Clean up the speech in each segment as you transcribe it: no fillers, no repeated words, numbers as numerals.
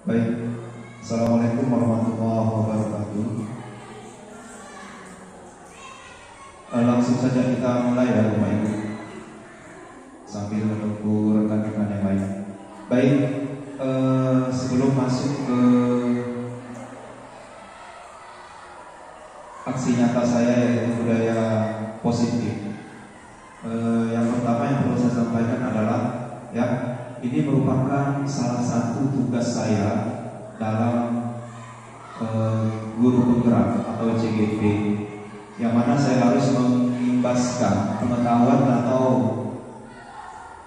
Baik, Assalamualaikum warahmatullahi wabarakatuh. Langsung saja kita mulai ya Bapak Ibu, sambil menunggu rekan-rekan yang lain. Baik, sebelum masuk ke aksi nyata saya yaitu budaya positif, yang pertama yang perlu saya sampaikan adalah ini merupakan salah satu tugas saya dalam guru penggerak atau CGP, yang mana saya harus mengimbaskan pengetahuan atau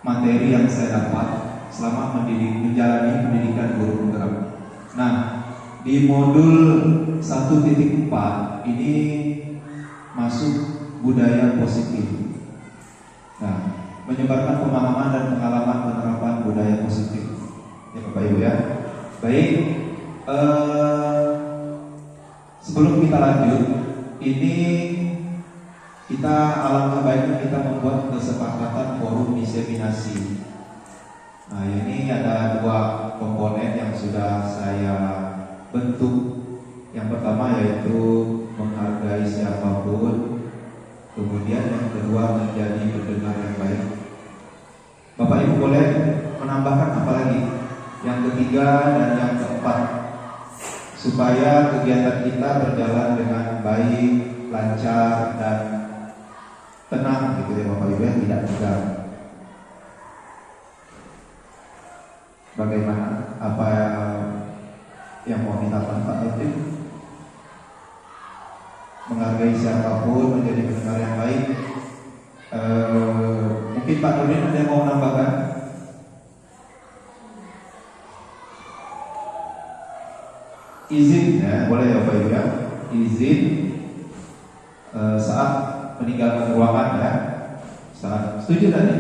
materi yang saya dapat selama menjalani pendidikan guru penggerak. Nah, di modul 1.4 ini masuk budaya positif. Nah, menyebarkan pemahaman dan pengalaman penerapan budaya positif. Ya Bapak Ibu ya. Baik, sebelum kita lanjut, ini kita alangkah baiknya kita membuat kesepakatan forum diseminasi. Nah, ini ada dua komponen yang sudah saya bentuk. Yang pertama yaitu menghargai siapapun, kemudian yang kedua menjadi pendengar yang baik. Bapak Ibu boleh menambahkan apa lagi? Yang ketiga dan yang keempat, supaya kegiatan kita berjalan dengan baik, lancar dan tenang gitu ya Bapak Ibu, tidak tegang. Bagaimana? Apa yang mau ditambahkan Pak Latif? Menghargai siapapun, menjadi pendengar yang baik. Mungkin Pak Nurdin ada yang mau menambahkan? Izin ya, boleh ya Bapak Ibu ya. Izin saat meninggalkan ruangan ya. Saat setuju tadi?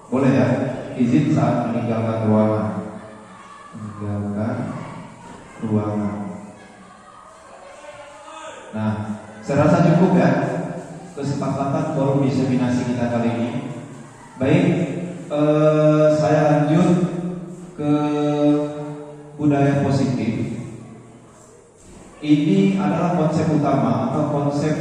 Boleh ya. Izin saat meninggalkan ruangan. Meninggalkan ruangan. Nah, saya rasa cukup ya kesepakatan forum diseminasi kita kali ini. Baik, saya lanjut ke budaya positif. Ini adalah konsep utama atau konsep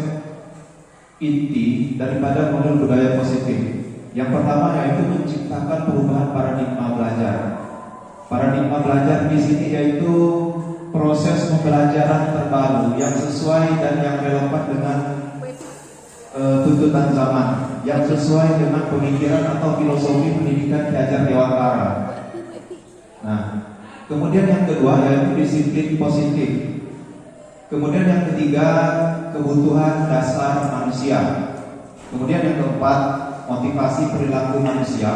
inti daripada model budaya positif. Yang pertama yaitu menciptakan perubahan paradigma belajar. Paradigma belajar di sini yaitu proses pembelajaran terbaru yang sesuai dan yang relevan dengan tuntutan zaman, yang sesuai dengan pemikiran atau filosofi pendidikan Ki Hajar Dewantara. Nah, kemudian yang kedua yaitu disiplin positif. Kemudian yang ketiga, kebutuhan dasar manusia. Kemudian yang keempat, motivasi perilaku manusia,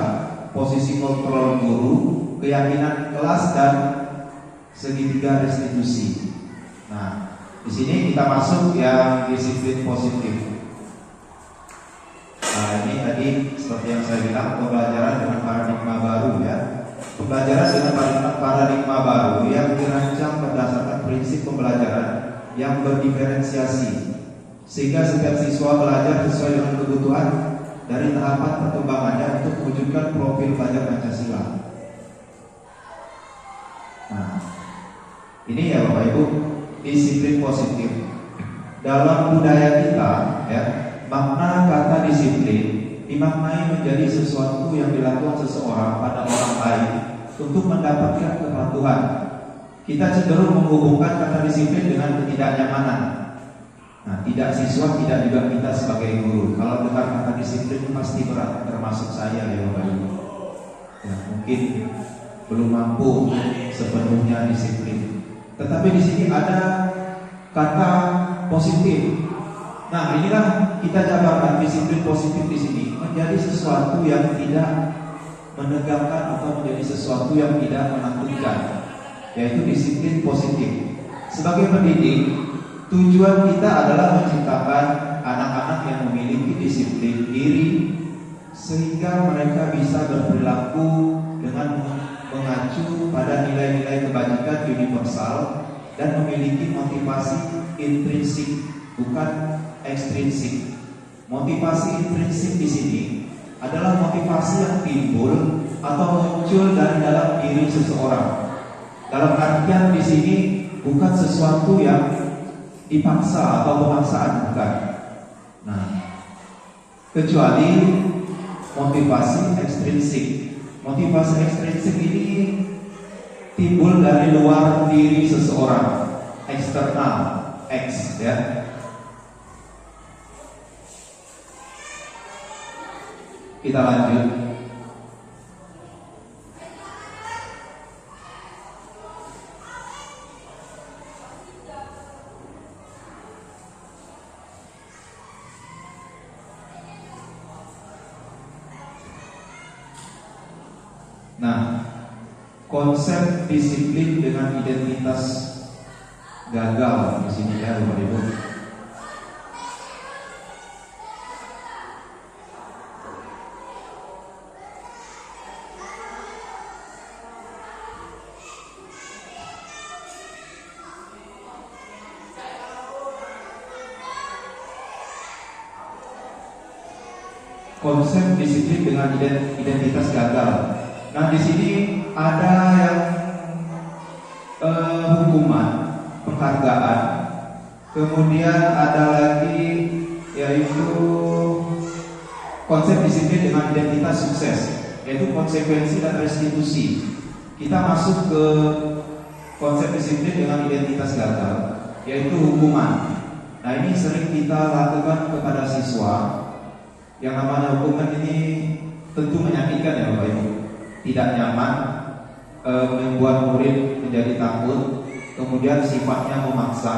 posisi kontrol guru, keyakinan kelas dan segitiga restitusi. Nah, di sini kita masuk yang disiplin positif. Nah, ini tadi seperti yang saya bilang, pembelajaran dengan paradigma baru ya. Pembelajaran dengan paradigma baru yang dirancang berdasarkan prinsip pembelajaran yang berdiferensiasi, sehingga setiap siswa belajar sesuai dengan kebutuhan dari tahapan perkembangannya untuk mewujudkan profil pelajar Pancasila. Nah, ini ya Bapak Ibu, disiplin positif. Dalam budaya kita ya, makna kata disiplin dimaknai menjadi sesuatu yang dilakukan seseorang pada orang lain untuk mendapatkan kepatuhan. Kita cenderung menghubungkan kata disiplin dengan ketidaknyamanan. Nah, tidak siswa, tidak juga kita sebagai guru. Kalau dengar kata disiplin pasti berat, termasuk saya ya Bapak Ibu. Ya, mungkin belum mampu sepenuhnya disiplin. Tetapi di sini ada kata positif. Nah, inilah kita jabarkan disiplin positif di sini menjadi sesuatu yang tidak menegangkan atau menjadi sesuatu yang tidak menakutkan, yaitu disiplin positif. Sebagai pendidik, tujuan kita adalah menciptakan anak-anak yang memiliki disiplin diri, sehingga mereka bisa berperilaku dengan mengacu pada nilai-nilai kebajikan universal dan memiliki motivasi intrinsik, bukan ekstrinsik. Motivasi intrinsik di sini adalah motivasi yang timbul atau muncul dari dalam diri seseorang. Dalam sini bukan sesuatu yang dipaksa atau pemaksaan, bukan. Nah, kecuali motivasi ekstrinsik. Motivasi ekstrinsik ini timbul dari luar diri seseorang, eksternal, X ya. Kita lanjut. Nah, konsep disiplin dengan identitas gagal di sini ya, Bapak Ibu. Konsep disiplin dengan identitas gagal. Nah, di sini ada yang hukuman, penghargaan, kemudian ada lagi yaitu konsep disiplin dengan identitas sukses, yaitu konsekuensi dan restitusi. Kita masuk ke konsep disiplin dengan identitas gagal, yaitu hukuman. Nah, ini sering kita lakukan kepada siswa. Yang namanya hukuman ini tentu menyakitkan ya Bapak Ibu. Tidak nyaman, membuat murid menjadi takut, kemudian sifatnya memaksa,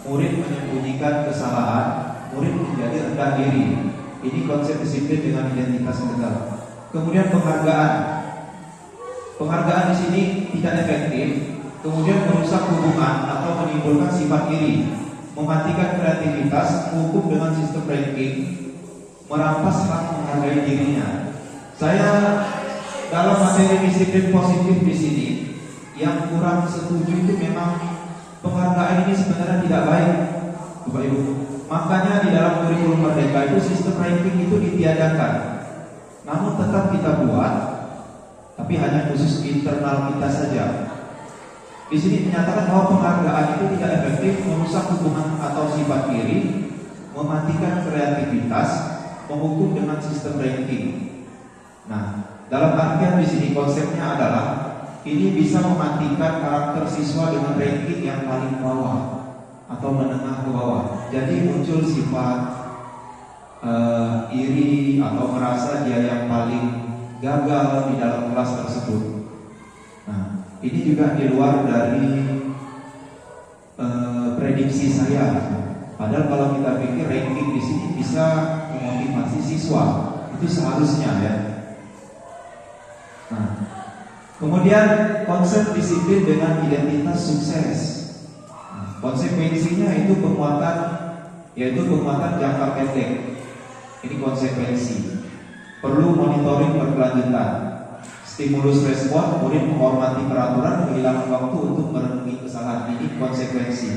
murid menyembunyikan kesalahan, murid menjadi rendah diri. Ini konsep disiplin dengan identitas gagal. Kemudian penghargaan. Penghargaan di sini tidak efektif, kemudian merusak hubungan atau menimbulkan sifat iri, mematikan kreativitas, menghukum dengan sistem ranking, merampas hak menghargai dirinya. Saya dalam materi disiplin positif di sini yang kurang setuju itu memang penghargaan ini sebenarnya tidak baik, Bapak Ibu. Makanya di dalam kurikulum Merdeka itu sistem ranking itu ditiadakan. Namun tetap kita buat, tapi hanya khusus internal kita saja. Di sini dinyatakan bahwa penghargaan itu tidak efektif, merusak hubungan atau sifat iri, mematikan kreativitas, menghukum dengan sistem ranking. Nah, dalam artian di sini konsepnya adalah ini bisa mematikan karakter siswa dengan ranking yang paling bawah atau menengah ke bawah. Jadi muncul sifat iri atau merasa dia yang paling gagal di dalam kelas tersebut. Nah, ini juga di luar dari prediksi saya. Padahal kalau kita pikir ranking di sini bisa memotivasi siswa, itu seharusnya ya. Nah, kemudian konsep disiplin dengan identitas sukses. Nah, konsekuensinya itu penguatan, yaitu penguatan jangka pendek. Ini konsekuensi. Perlu monitoring berkelanjutan. Stimulus respon, murid menghormati peraturan, kehilangan waktu untuk merenungi kesalahan. Ini konsekuensi.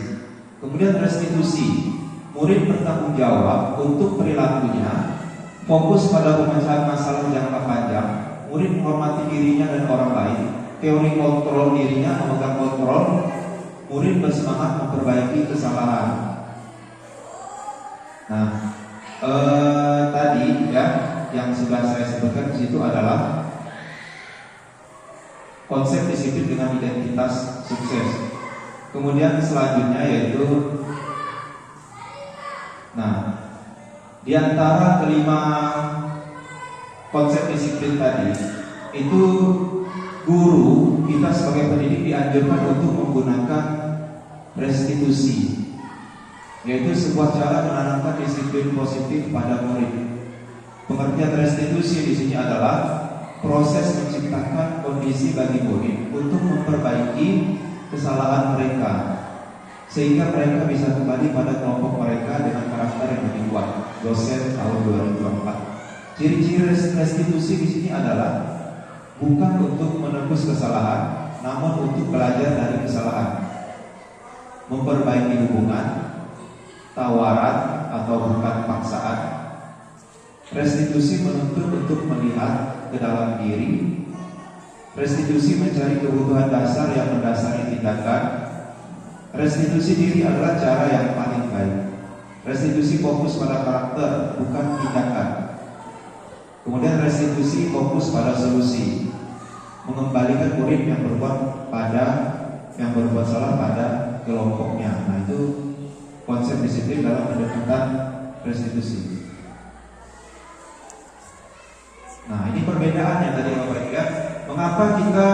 Kemudian restitusi. Murid bertanggung jawab untuk perilakunya, fokus pada pemecahan masalah jangka panjang. Murid menghormati dirinya dan orang lain. Teori kontrol dirinya, memegang kontrol. Murid bersemangat memperbaiki kesalahan. Nah, tadi ya yang sudah saya sebutkan di situ adalah konsep disiplin dengan identitas sukses. Kemudian selanjutnya yaitu, nah, di antara kelima konsep disiplin tadi itu guru kita sebagai pendidik dianjurkan untuk menggunakan restitusi, yaitu sebuah cara menanamkan disiplin positif pada murid. Pengertian restitusi di sini adalah proses menciptakan kondisi bagi murid untuk memperbaiki kesalahan mereka sehingga mereka bisa kembali pada kelompok mereka dengan karakter yang lebih kuat. Dosen tahun 2024. Ciri-ciri restitusi di sini adalah bukan untuk menebus kesalahan, namun untuk belajar dari kesalahan, memperbaiki hubungan, tawaran atau bukan paksaan. Restitusi menuntut untuk melihat ke dalam diri. Restitusi mencari kebutuhan dasar yang mendasari tindakan. restitusi diri adalah cara yang paling baik. Restitusi fokus pada karakter, bukan tindakan. Kemudian restitusi fokus pada solusi, mengembalikan murid yang berbuat salah pada kelompoknya. Nah, itu konsep disiplin dalam pendekatan restitusi. Nah, ini perbedaannya tadi Bapak Ibu ya. Mengapa kita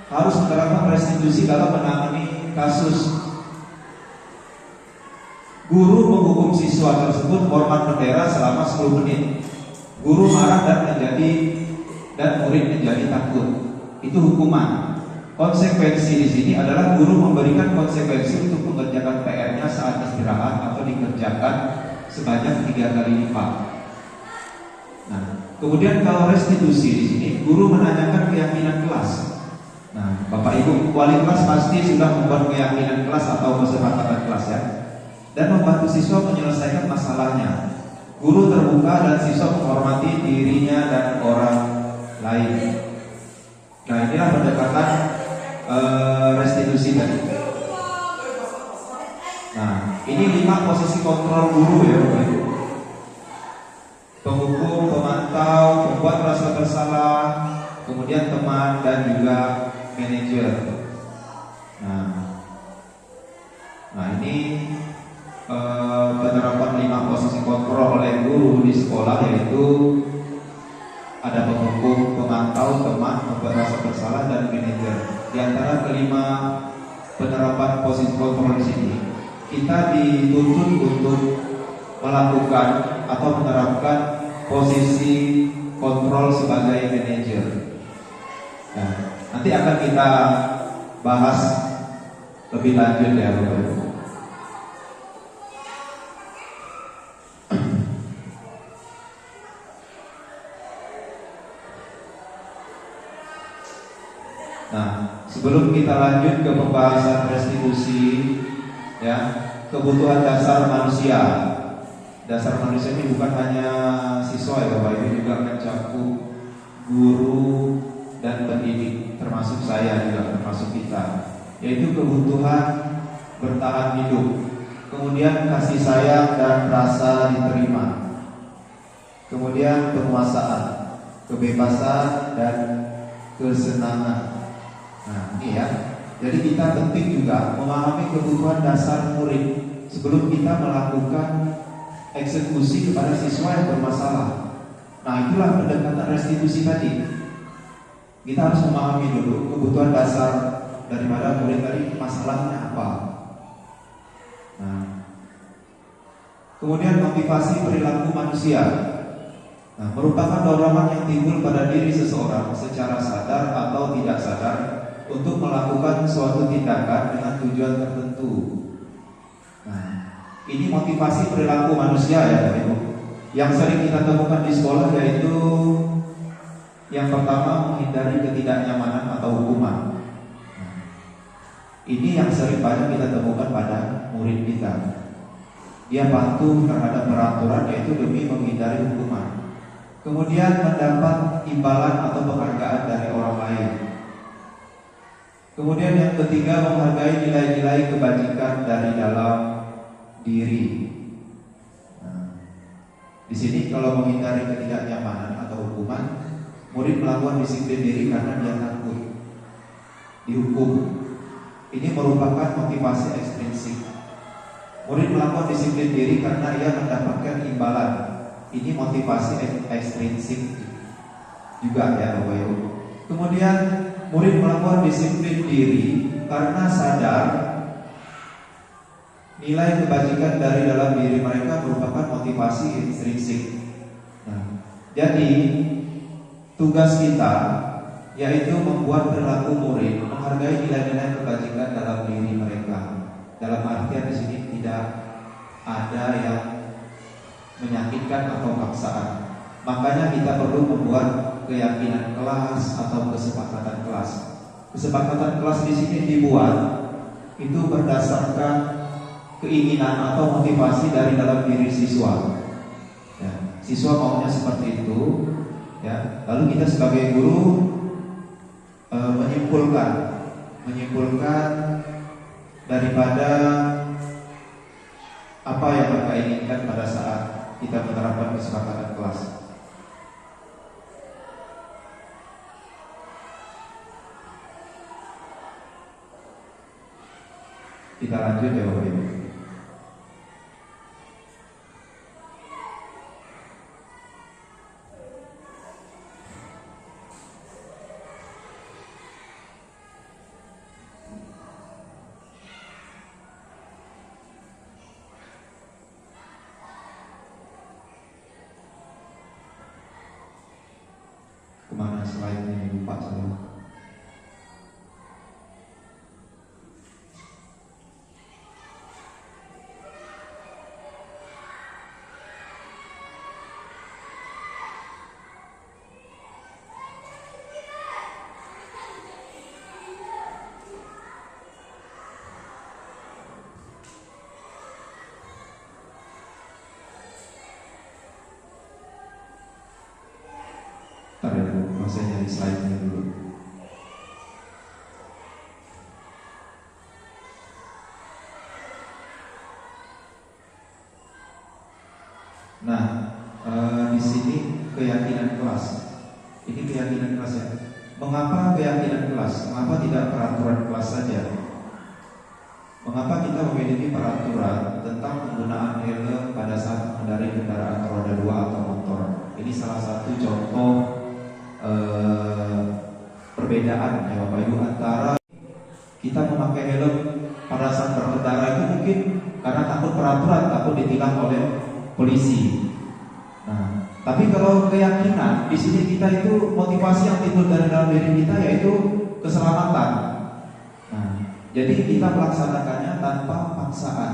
harus menerapkan restitusi dalam menangani kasus? Guru menghukum siswa tersebut hormat bendera selama 10 menit. Guru marah dan murid menjadi takut. Itu hukuman. Konsekuensi di sini adalah guru memberikan konsekuensi untuk mengerjakan PR-nya saat istirahat atau dikerjakan sebanyak 3 kali lipat. Nah, kemudian kalau restitusi di sini, guru menanyakan keyakinan kelas. Nah, Bapak Ibu, wali kelas pasti sudah membuat keyakinan kelas atau kesepakatan kelas ya, dan membantu siswa menyelesaikan masalahnya. Guru terbuka dan siswa menghormati dirinya dan orang lain. Nah, inilah pendekatan restitusi tadi. Nah, ini 5 posisi kontrol guru ya Bapak Ibu. Penghukum, pemantau, pembuat merasa bersalah, kemudian teman dan juga manajer. Nah ini penerapan 5 posisi kontrol oleh guru di sekolah, yaitu ada penghukum, pemantau, teman, pembuat merasa bersalah dan manajer. Di antara kelima penerapan posisi kontrol di sini, kita dituntut untuk melakukan atau menerapkan posisi kontrol sebagai manajer. Nah, nanti akan kita bahas lebih lanjut ya Bapak Ibu. Nah, sebelum kita lanjut ke pembahasan restitusi ya, kebutuhan dasar manusia. Dasar manusia ini bukan hanya siswa ya Bapak Ibu, juga mencakup guru dan pendidik, termasuk saya juga, termasuk kita, yaitu kebutuhan bertahan hidup, kemudian kasih sayang dan rasa diterima, kemudian penguasaan, kebebasan dan kesenangan. Nah ini ya, jadi kita penting juga memahami kebutuhan dasar murid sebelum kita melakukan eksekusi kepada siswa yang bermasalah. Nah itulah pendekatan restitusi tadi. Kita harus memahami dulu kebutuhan dasar daripada murid tadi, masalahnya apa. Nah, kemudian motivasi perilaku manusia. Nah, merupakan dorongan yang timbul pada diri seseorang secara sadar atau tidak sadar untuk melakukan suatu tindakan dengan tujuan tertentu. Nah, ini motivasi perilaku manusia ya Bapak Ibu, yang sering kita temukan di sekolah, yaitu yang pertama menghindari ketidaknyamanan atau hukuman. Nah, ini yang sering banyak kita temukan pada murid kita. Dia patuh terhadap peraturan, yaitu demi menghindari hukuman. Kemudian mendapat imbalan atau penghargaan dari orang lain. Kemudian yang ketiga, menghargai nilai-nilai kebajikan dari dalam diri. Nah, di sini kalau menghindari ketidaknyamanan atau hukuman, murid melakukan disiplin diri karena dia takut dihukum. Ini merupakan motivasi ekstrinsik. Murid melakukan disiplin diri karena ia mendapatkan imbalan. Ini motivasi ekstrinsik juga ya Bapak Ibu. Kemudian murid melakukan disiplin diri karena sadar nilai kebajikan dari dalam diri mereka merupakan motivasi ekstrinsik. Nah, jadi tugas kita yaitu membuat perilaku murid menghargai nilai-nilai kebajikan dalam diri mereka. Dalam artian di sini tidak ada yang menyakitkan atau paksaan. Makanya kita perlu membuat keyakinan kelas atau kesepakatan kelas. Kesepakatan kelas di sini dibuat itu berdasarkan keinginan atau motivasi dari dalam diri siswa. Ya, siswa maunya seperti itu. Ya, lalu kita sebagai guru menyimpulkan daripada apa yang mereka inginkan pada saat kita menerapkan kesepakatan kelas. Kita lanjut ya Bapak Ibu. Kemana slide-nya, lupa saya. Ntar ya, saya nyari slide-nya dulu. Nah, di sini keyakinan kelas. Ini keyakinan kelas ya. Mengapa keyakinan kelas? Mengapa tidak peraturan kelas saja? Mengapa kita memiliki peraturan tentang penggunaan helm pada saat mengendarai kendaraan roda 2 atau motor? Ini salah satu contoh perbedaan ya Bapak Ibu antara kita memakai helm pada saat berkendara itu mungkin karena takut peraturan, takut ditilang oleh polisi. Nah, tapi kalau keyakinan di sini kita itu motivasi yang timbul dari dalam diri kita yaitu keselamatan. Nah, jadi kita melaksanakannya tanpa paksaan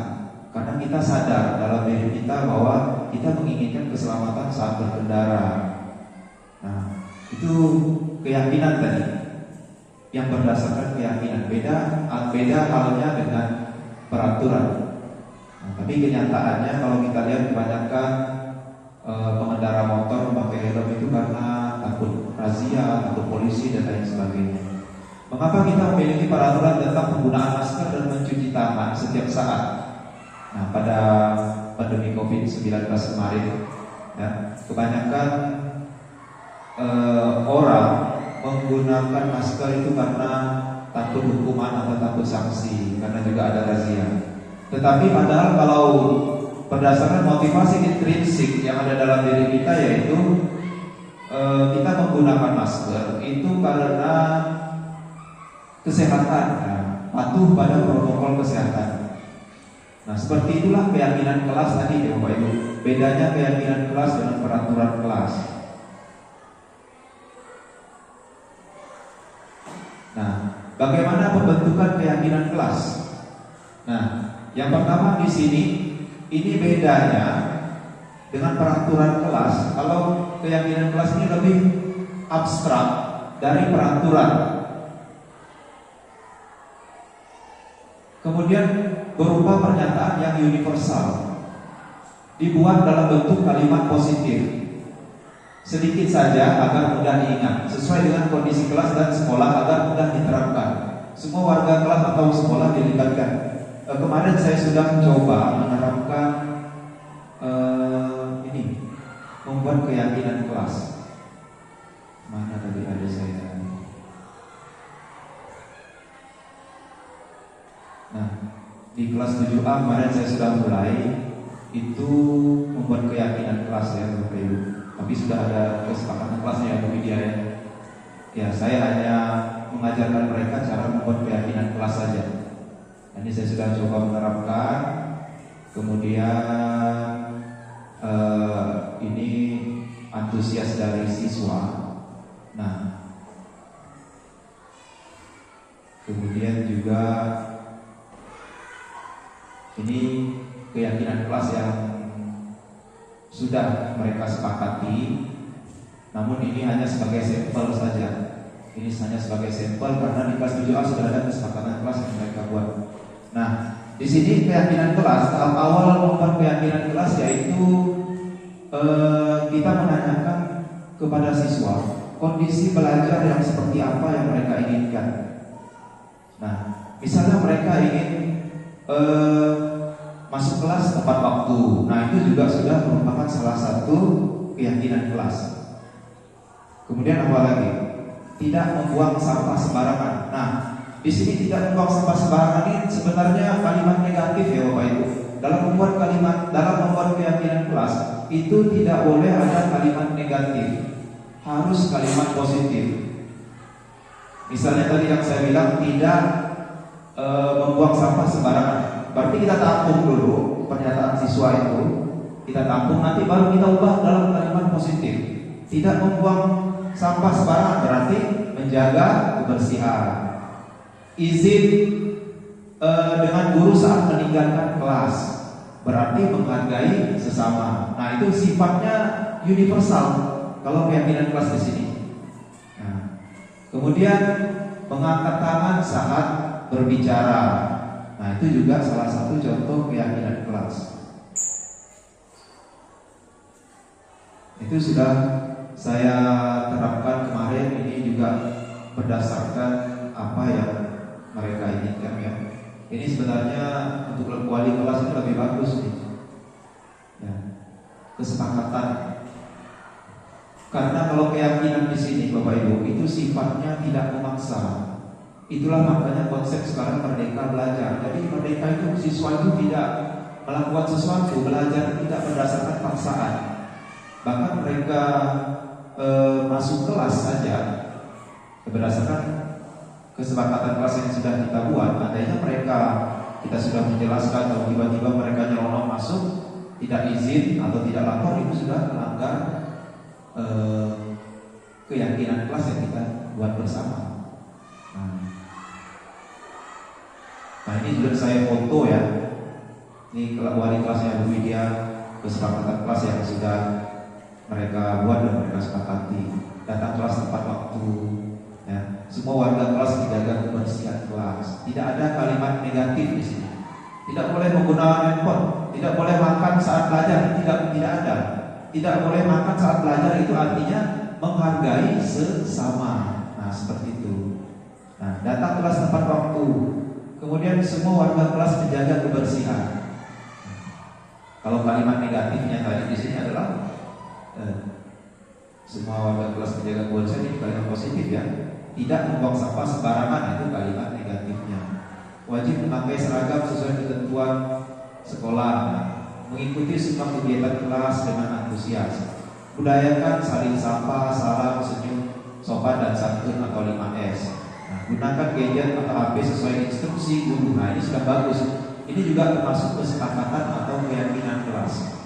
karena kita sadar dalam diri kita bahwa kita menginginkan keselamatan saat berkendara. Nah, itu keyakinan tadi yang berdasarkan keyakinan. Beda halnya dengan peraturan. Nah, tapi kenyataannya kalau kita lihat kebanyakan pengendara motor memakai helm itu karena takut razia, takut polisi dan lain sebagainya. Mengapa kita memiliki peraturan tentang penggunaan masker dan mencuci tangan setiap saat? Nah, pada pandemi COVID-19 kemarin, ya, kebanyakan orang menggunakan masker itu karena takut hukuman atau takut sanksi, karena juga ada razia. Tetapi padahal kalau berdasarkan motivasi intrinsik yang ada dalam diri kita yaitu kita menggunakan masker itu karena kesehatan, ya, patuh pada protokol kesehatan. Nah, seperti itulah keyakinan kelas tadi ya Bapak Ibu. Bedanya keyakinan kelas dengan peraturan kelas. Nah, bagaimana pembentukan keyakinan kelas? Nah, yang pertama di sini ini bedanya dengan peraturan kelas. Kalau keyakinan kelas ini lebih abstrak dari peraturan. Kemudian berupa pernyataan yang universal, dibuat dalam bentuk kalimat positif. Sedikit saja agar mudah diingat, sesuai dengan kondisi kelas dan sekolah agar mudah diterapkan. Semua warga kelas atau sekolah dilibatkan. Kemarin saya sudah mencoba menerapkan ini, membuat keyakinan kelas. Mana tadi ada saya? Nah, di kelas 7A kemarin saya sudah mulai itu membuat keyakinan kelas ya Bapak Ibu. Tapi sudah ada kesepakatan kelasnya ya Bu Widya ya. Ya, saya hanya mengajarkan mereka cara membuat keyakinan kelas saja. Ini saya sudah coba menerapkan. Kemudian ini antusias dari siswa. Nah, kemudian juga ini keyakinan kelas yang sudah mereka sepakati, namun ini hanya sebagai sampel saja. Ini hanya sebagai sampel karena di kelas 7A sudah ada kesepakatan kelas yang mereka buat. Nah, di sini keyakinan kelas, tahap awal membuat keyakinan kelas yaitu kita menanyakan kepada siswa kondisi belajar yang seperti apa yang mereka inginkan. Nah, misalnya mereka ingin eh, masuk kelas tepat waktu. Nah, itu juga sudah merupakan salah satu keyakinan kelas. Kemudian apa lagi? Tidak membuang sampah sembarangan. Nah, di sini tidak membuang sampah sembarangan ini sebenarnya kalimat negatif ya Bapak Ibu. Dalam membuat keyakinan kelas itu tidak boleh ada kalimat negatif, harus kalimat positif. Misalnya tadi yang saya bilang tidak membuang sampah sembarangan. Berarti kita tampung dulu pernyataan siswa itu, kita tampung, nanti baru kita ubah dalam kalimat positif. Tidak membuang sampah sembarangan berarti menjaga kebersihan. Izin dengan guru saat meninggalkan kelas berarti menghargai sesama. Nah, itu sifatnya universal kalau keyakinan kelas di sini. Nah, kemudian mengangkat tangan saat berbicara. Nah, itu juga salah satu contoh keyakinan kelas. Itu sudah saya terapkan kemarin. Ini juga berdasarkan apa yang mereka inginkan ya. Ini sebenarnya untuk wali kelas itu lebih bagus nih. Ya, kesepakatan. Karena kalau keyakinan di sini Bapak Ibu itu sifatnya tidak memaksa. Itulah makanya konsep sekarang Merdeka Belajar. Jadi merdeka itu siswa itu tidak melakukan sesuatu, belajar tidak berdasarkan paksaan. Bahkan mereka masuk kelas saja berdasarkan kesepakatan kelas yang sudah kita buat. Andainya mereka kita sudah menjelaskan atau tiba-tiba mereka nyelonong masuk tidak izin atau tidak lapor, itu sudah melanggar keyakinan kelas yang kita buat bersama. Nah, ini sudah saya foto ya. Ini wali kelasnya Bu Widya, kesepakatan kelas yang sudah mereka buat dan mereka sepakati. Datang kelas tepat waktu. Ya, semua warga kelas dijaga kebersihan kelas. Tidak ada kalimat negatif di sini. Tidak boleh menggunakan handphone. Tidak boleh makan saat belajar. Tidak ada. Tidak boleh makan saat belajar itu artinya menghargai sesama. Nah, seperti itu. Nah, datang kelas tepat waktu. Kemudian semua warga kelas menjaga kebersihan. Kalau kalimat negatifnya tadi di sini adalah semua warga kelas menjaga kebersihan, ini kalimat positif ya. Tidak membuang sampah sembarangan, itu kalimat negatifnya. Wajib memakai seragam sesuai ketentuan sekolah. Mengikuti semua kegiatan kelas dengan antusias. Budayakan saling sapa, salam, senyum, sopan dan santun atau 5S. Nah, gunakan gadget atau HP sesuai instruksi guru. Nah, ini sudah bagus. Ini juga termasuk kesepakatan atau keyakinan kelas.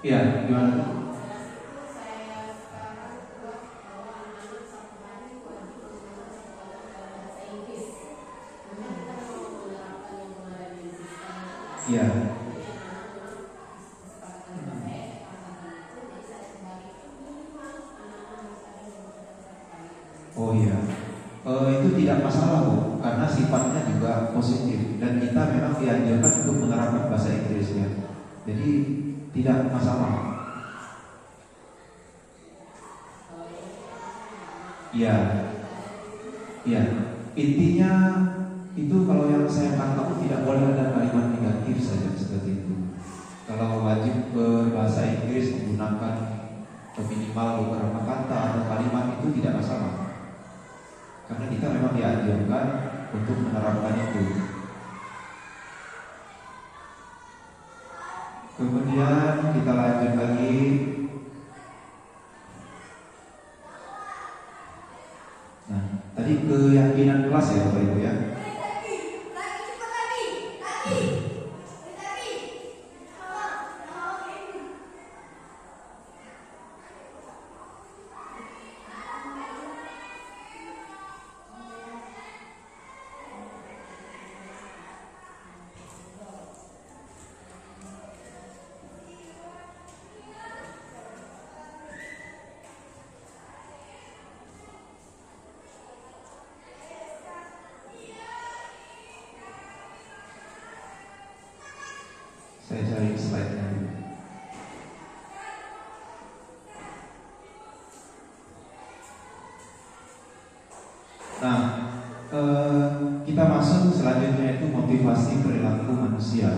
Iya, gimana? Iya. Oh iya, itu tidak masalah Bu, karena sifatnya juga positif dan kita memang dianjurkan untuk menerapkan bahasa Inggrisnya. Jadi tidak masalah. Iya, iya. Intinya itu kalau yang saya tangkap tidak boleh ada kalimat negatif saja seperti itu. Kalau wajib berbahasa Inggris menggunakan minimal beberapa kata atau kalimat itu tidak masalah. Karena kita memang dianjurkan untuk menerapkan itu. Kemudian kita lanjut lagi. Nah, tadi keyakinan kelas ya Bapak Ibu ya. Nah, kita masuk selanjutnya itu motivasi perilaku manusia,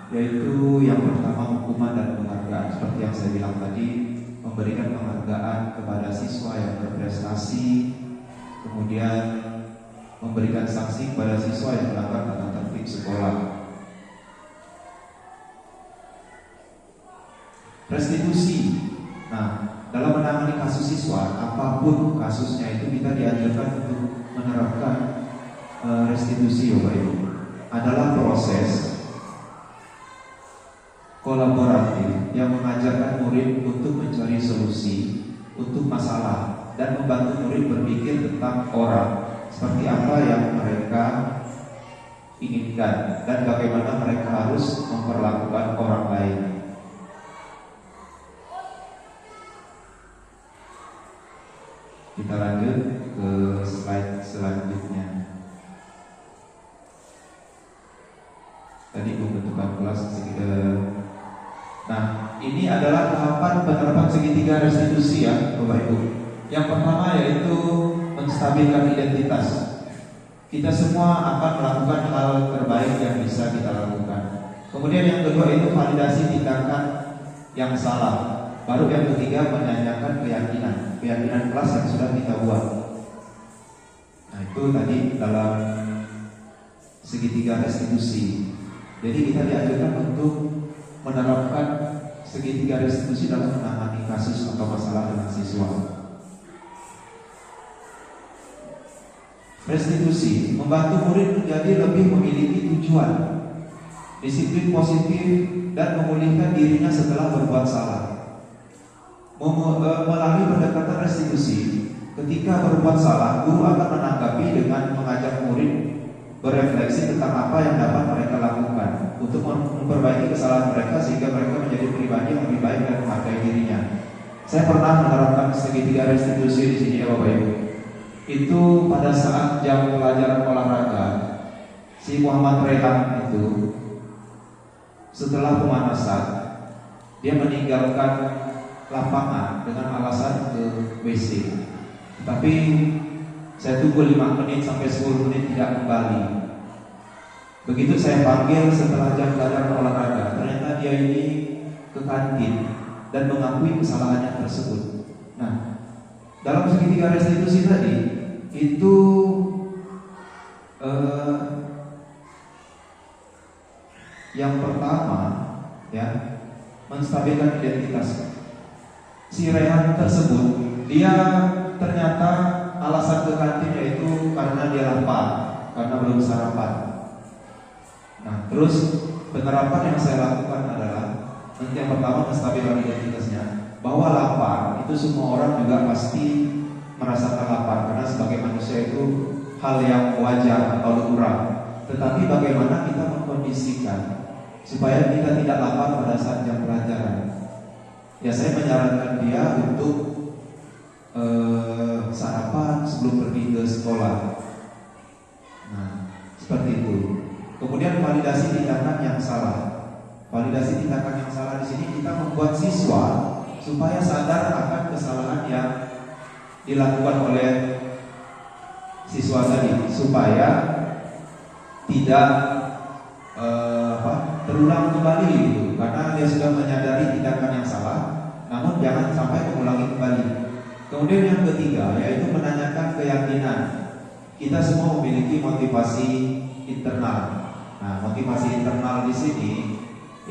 yaitu yang pertama hukuman dan penghargaan. Seperti yang saya bilang tadi, memberikan penghargaan kepada siswa yang berprestasi, kemudian memberikan sanksi kepada siswa yang melanggar tata tertib sekolah. Restitusi. Nah, dalam menangani kasus siswa, apapun kasusnya itu kita dianjurkan untuk menerapkan restitusi, Bapak Ibu. Adalah proses kolaboratif yang mengajarkan murid untuk mencari solusi untuk masalah dan membantu murid berpikir tentang orang, seperti apa yang mereka inginkan dan bagaimana mereka harus memperlakukan orang lain. Kita lanjut ke slide selanjutnya. Tadi pembentukan kelas Nah, ini adalah tahapan penerapan segitiga restitusi ya, Bapak Ibu. Yang pertama yaitu menstabilkan identitas. Kita semua akan melakukan hal terbaik yang bisa kita lakukan. Kemudian yang kedua itu validasi tindakan yang salah. Baru yang ketiga menanyakan keyakinan kelas yang sudah kita buat. Nah, itu tadi dalam segitiga restitusi. Jadi kita diajarkan untuk menerapkan segitiga restitusi dalam menangani kasus atau masalah dengan siswa. Restitusi membantu murid menjadi lebih memiliki tujuan, disiplin positif, dan memulihkan dirinya setelah berbuat salah. Melalui pendekatan restitusi, ketika berbuat salah, guru akan menanggapi dengan mengajak murid berefleksi tentang apa yang dapat mereka lakukan untuk memperbaiki kesalahan mereka sehingga mereka menjadi pribadi yang lebih baik dan menghargai dirinya. Saya pernah menerapkan segitiga restitusi di sini ya Bapak Ibu. Itu pada saat jam pelajaran olahraga, si Muhammad Rehan itu setelah pemanasan dia meninggalkan lapangan dengan alasan ke WC. Tapi saya tunggu 5 menit sampai 10 menit tidak kembali. Begitu saya panggil setelah jam pelajaran olahraga, ternyata dia ini ke kantin dan mengakui kesalahannya tersebut. Nah, dalam segitiga restitusi tadi itu yang pertama ya, menstabilkan identitas. Si Rehan tersebut, dia ternyata alasan ke kantin yaitu karena dia lapar, karena belum sarapan. Nah, terus penerapan yang saya lakukan adalah yang pertama menstabilkan identitasnya, bahwa lapar itu semua orang juga pasti merasakan lapar, karena sebagai manusia itu hal yang wajar atau lumrah. Tetapi bagaimana kita mengkondisikan supaya kita tidak lapar pada saat jam pelajaran? Ya, saya menyarankan dia untuk sarapan sebelum pergi ke sekolah. Nah, seperti itu. Kemudian validasi tindakan yang salah. Validasi tindakan yang salah di sini kita membuat siswa supaya sadar akan kesalahan yang dilakukan oleh siswa tadi, supaya tidak terulang kembali gitu. Karena dia sudah menyadari tindakan yang salah, namun jangan sampai mengulangi kembali. Kemudian yang ketiga yaitu menanyakan keyakinan. Kita semua memiliki motivasi internal. Nah, motivasi internal di sini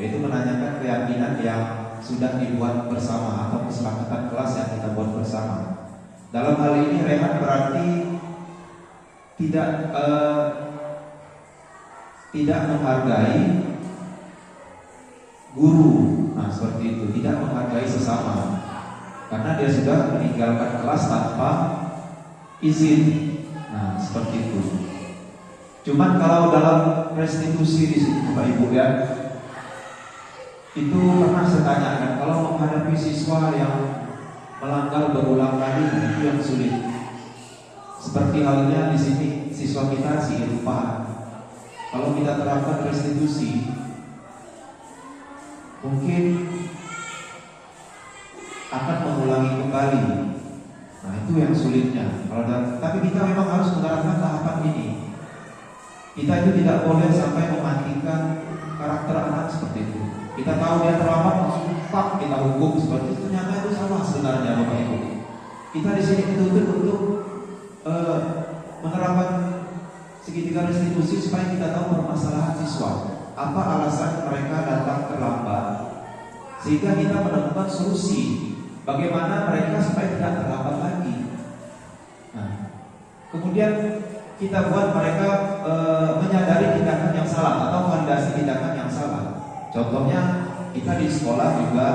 yaitu menanyakan keyakinan yang sudah dibuat bersama atau kesepakatan kelas yang kita buat bersama. Dalam hal ini Rehan berarti tidak menghargai guru. Nah, seperti itu, tidak menghargai sesama, karena dia sudah meninggalkan kelas tanpa izin. Nah, seperti itu. Cuman kalau dalam restitusi di sini Bapak Ibu ya, itu pernah saya tanyakan, kalau menghadapi siswa yang melanggar berulang kali, itu yang sulit. Seperti halnya di sini siswa kita si Irfan. Kalau kita terapkan restitusi, mungkin akan mengulangi kembali. Nah, itu yang sulitnya. Tapi kita memang harus menerapkan Kita itu tidak boleh sampai mematikan karakter anak seperti itu. Kita tahu dia terlambat langsung pak kita hukum seperti itu, ternyata itu salah sebenarnya Bapak Ibu. Kita di sini dituntut untuk menerapkan segitiga restitusi supaya kita tahu permasalahan siswa, apa alasan mereka datang terlambat, sehingga kita menemukan solusi bagaimana mereka supaya tidak terlambat lagi. Nah, kemudian kita buat mereka menyadari tindakan yang salah atau fondasi tindakan yang salah. Contohnya kita di sekolah juga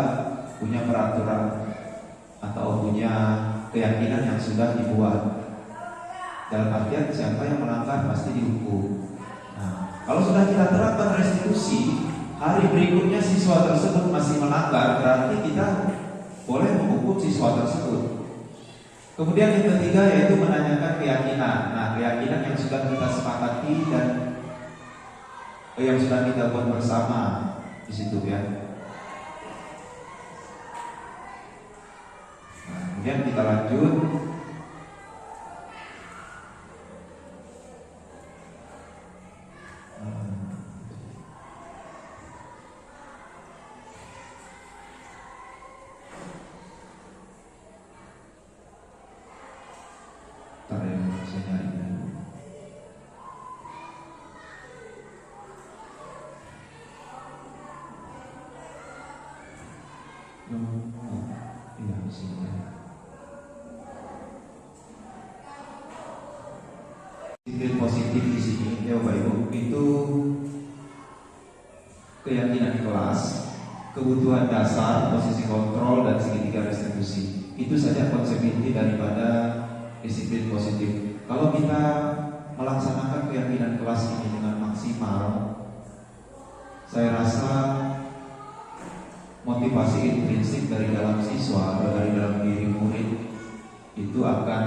punya peraturan atau punya keyakinan yang sudah dibuat. Dalam artian siapa yang melanggar pasti dihukum. Nah, kalau sudah kita terapkan restitusi, hari berikutnya siswa tersebut masih melanggar, berarti kita boleh menghukum siswa tersebut. Kemudian yang ketiga yaitu menanyakan keyakinan. Nah, keyakinan yang sudah kita sepakati dan yang sudah kita buat bersama di situ ya. Nah, kemudian kita lanjut. Disiplin positif di sini ya Bapak Ibu itu keyakinan kelas, kebutuhan dasar, posisi kontrol dan segitiga restitusi. Itu saja konsep inti daripada disiplin positif. Kalau kita melaksanakan keyakinan kelas ini dengan maksimal, saya rasa motivasi intrinsik dari dalam siswa atau dari dalam diri murid itu akan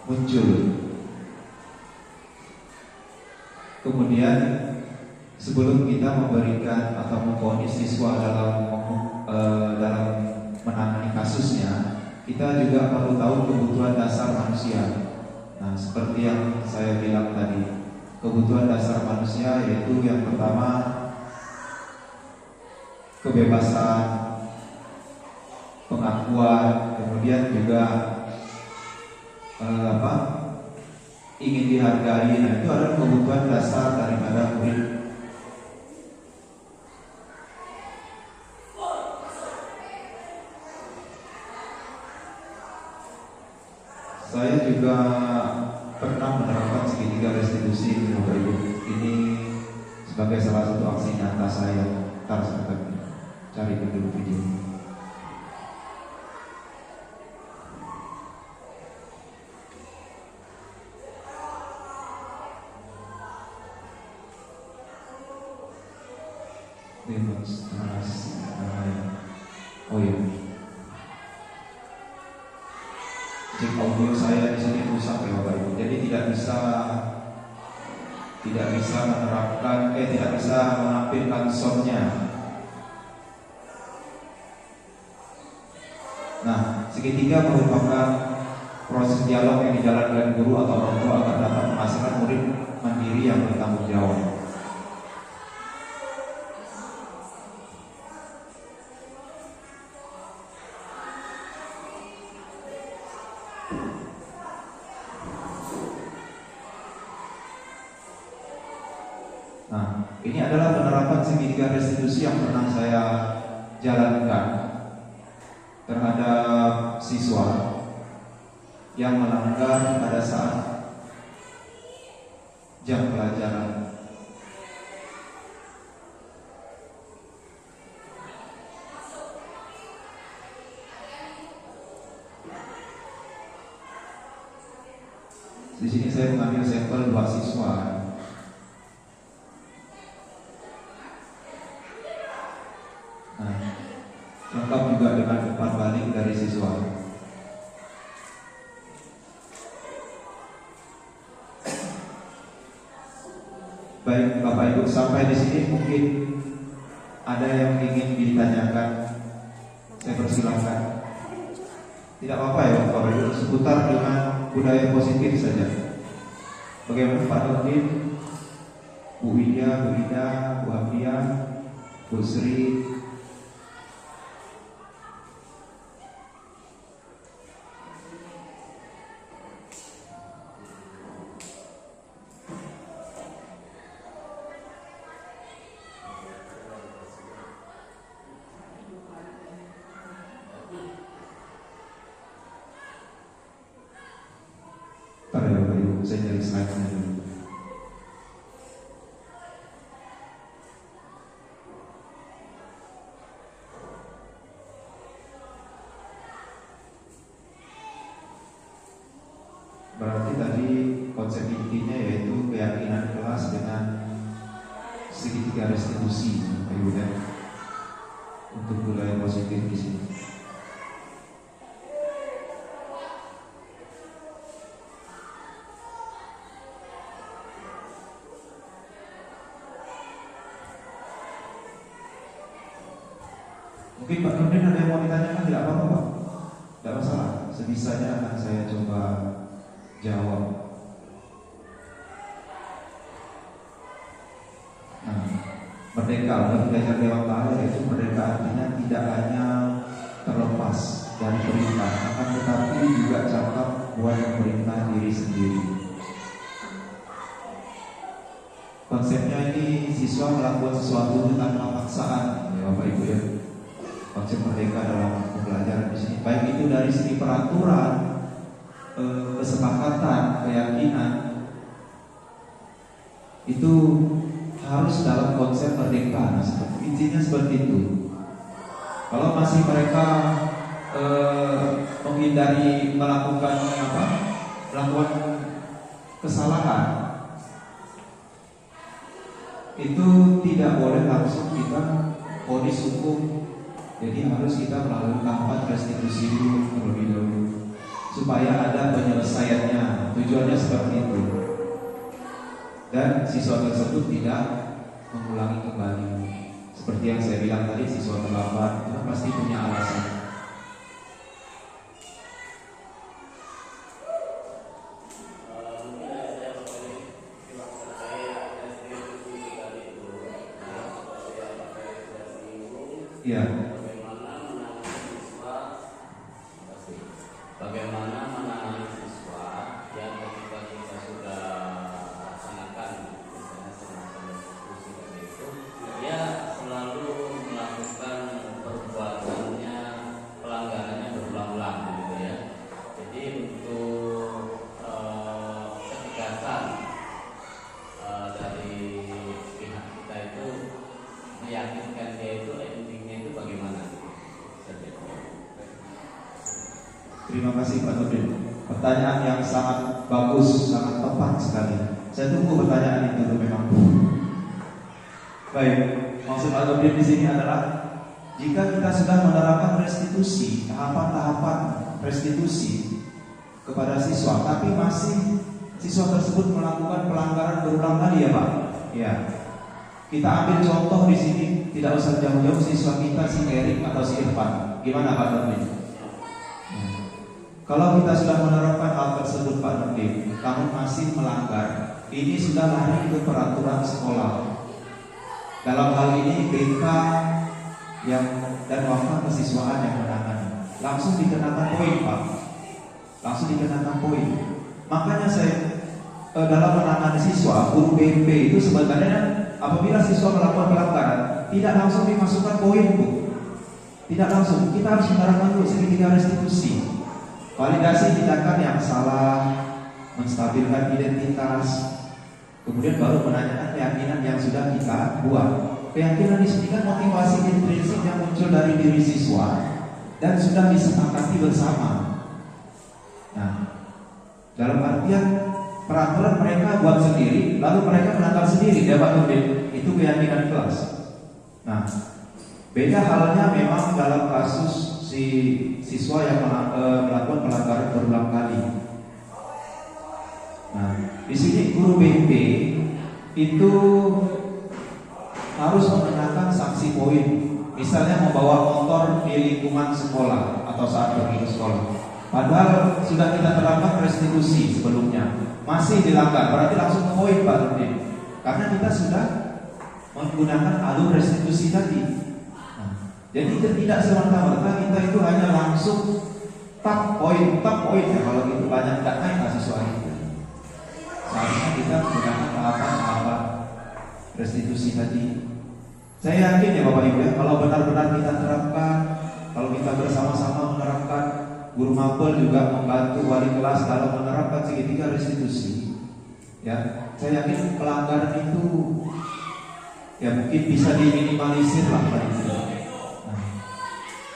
muncul. Kemudian sebelum kita memberikan atau memvonis siswa dalam menangani kasusnya, kita juga perlu tahu kebutuhan dasar manusia. Nah, seperti yang saya bilang tadi, kebutuhan dasar manusia yaitu yang pertama kebebasan, pengakuan, kemudian juga ingin dihargai. Nah, itu adalah kebutuhan dasar daripada murid. Saya juga pernah menerapkan segitiga restitusi Bapak Ibu. Ini sebagai salah satu aksi nyata saya. Saya akan cari dulu video. Demonstrasi. Oh iya. Cek audio saya di sini rusak ya Bapak Ibu. Jadi tidak bisa menerapkan, tidak bisa menampilkan soundnya. Nah, segitiga merupakan proses dialog yang dijalankan guru atau orang tua agar dapat menghasilkan murid mandiri yang bertanggung jawab. Nah, ini adalah penerapan segitiga restitusi yang pernah saya jalankan terhadap siswa yang melanggar pada saat jam pelajaran. Di sini saya mengambil sampel 2 siswa. Lengkap juga dengan umpan balik dari siswa. Baik Bapak Ibu, sampai di sini mungkin ada yang ingin ditanyakan, saya persilahkan. Tidak apa-apa ya Bapak Ibu, seputar dengan budaya positif saja. Bagaimana Pak Nurdin, Bu Widya, Bu Ida, Bu Abdia, Bu Sri? Saya cari slide-nya dulu. Berarti tadi konsep intinya yaitu keyakinan kelas dengan segitiga restitusi, Ibu ya, untuk budaya positif di sini. Mungkin Pak Nurdin ada yang mau ditanyakan, tidak apa-apa Pak, tidak masalah, sebisanya akan saya coba jawab. Nah, merdeka bagi belajar dewata yaitu merdeka artinya tidak hanya terlepas dari perintah, akan tetapi juga cakap buat memerintah diri sendiri. Konsepnya ini siswa melakukan sesuatu tanpa paksaan, ya Bapak Ibu ya. Konsep merdeka dalam pembelajaran di sini, baik itu dari segi peraturan, kesepakatan, keyakinan, itu harus dalam konsep merdeka. Nah, intinya seperti itu. Kalau masih mereka menghindari melakukan kesalahan, itu tidak boleh langsung kita vonis hukum. Jadi harus kita melalui tahapan restitusi dulu terlebih dahulu supaya ada penyelesaiannya. Tujuannya seperti itu. Dan siswa tersebut tidak mengulangi kembali. Seperti yang saya bilang tadi, siswa terlambat itu pasti punya alasan. Iya. Bagaimana menangani siswa yang ketika kita sudah laksanakan misalnya semacam diskusi tadi itu, dia selalu melakukan perbuatannya, pelanggarannya berulang-ulang gitu ya. Jadi untuk ketegasan dari pihak kita itu meyakinkan dia itu endingnya itu bagaimana? Terima kasih Pak Nurdin. Pertanyaan yang sangat bagus, sangat tepat sekali. Saya tunggu pertanyaan itu memang. Baik, maksud Pak Nurdin di sini adalah jika kita sudah menerapkan restitusi, tahapan-tahapan restitusi kepada siswa, tapi masih siswa tersebut melakukan pelanggaran berulang kali ya Pak. Ya. Kita ambil contoh di sini, tidak usah jauh-jauh siswa kita si Erik atau si Irfan. Gimana Pak Nurdin? Kalau kita sudah menerapkan hal tersebut Pak Nurdin, namun masih melanggar, ini sudah lari ke peraturan sekolah. Dalam hal ini BK dan wakil kesiswaan yang menangani, langsung dikenakan poin Pak, langsung dikenakan poin. Makanya saya dalam menangani siswa, guru BP itu sebenarnya apabila siswa melakukan pelanggaran, tidak langsung dimasukkan poin Bu, tidak langsung. Kita harus menerapkan dulu segitiga restitusi. Validasi tindakan yang salah, menstabilkan identitas, kemudian baru menanyakan keyakinan yang sudah kita buat. Keyakinan di sini kan motivasi intrinsik yang muncul dari diri siswa dan sudah disepakati bersama. Nah, dalam artian peraturan mereka buat sendiri, lalu mereka menangkap sendiri, ya Pak Nurdin. Itu keyakinan kelas. Nah, beda halnya memang dalam kasus si siswa yang melakukan pelanggaran berulang kali. Nah, di sini guru BP itu harus mengenakan sanksi poin. Misalnya membawa motor di lingkungan sekolah atau saat pergi ke sekolah. Padahal sudah kita terapkan restitusi sebelumnya. masih dilanggar, berarti langsung ke poin Pak Nurdin. Karena kita sudah menggunakan alur restitusi tadi. Nah, jadi tidak semata-mata kita itu hanya langsung tak poin ya, kalau itu banyak tidak naik mahasiswa itu. Seharusnya kita menggunakan tahapan restitusi tadi. Saya yakin ya Bapak Ibu ya, kalau benar-benar kita terapkan, kalau kita bersama-sama menerapkan, guru mapel juga membantu wali kelas dalam menerapkan segitiga restitusi, ya, saya yakin pelanggaran itu ya mungkin bisa diminimalisir lah Pak Ibu. Nah,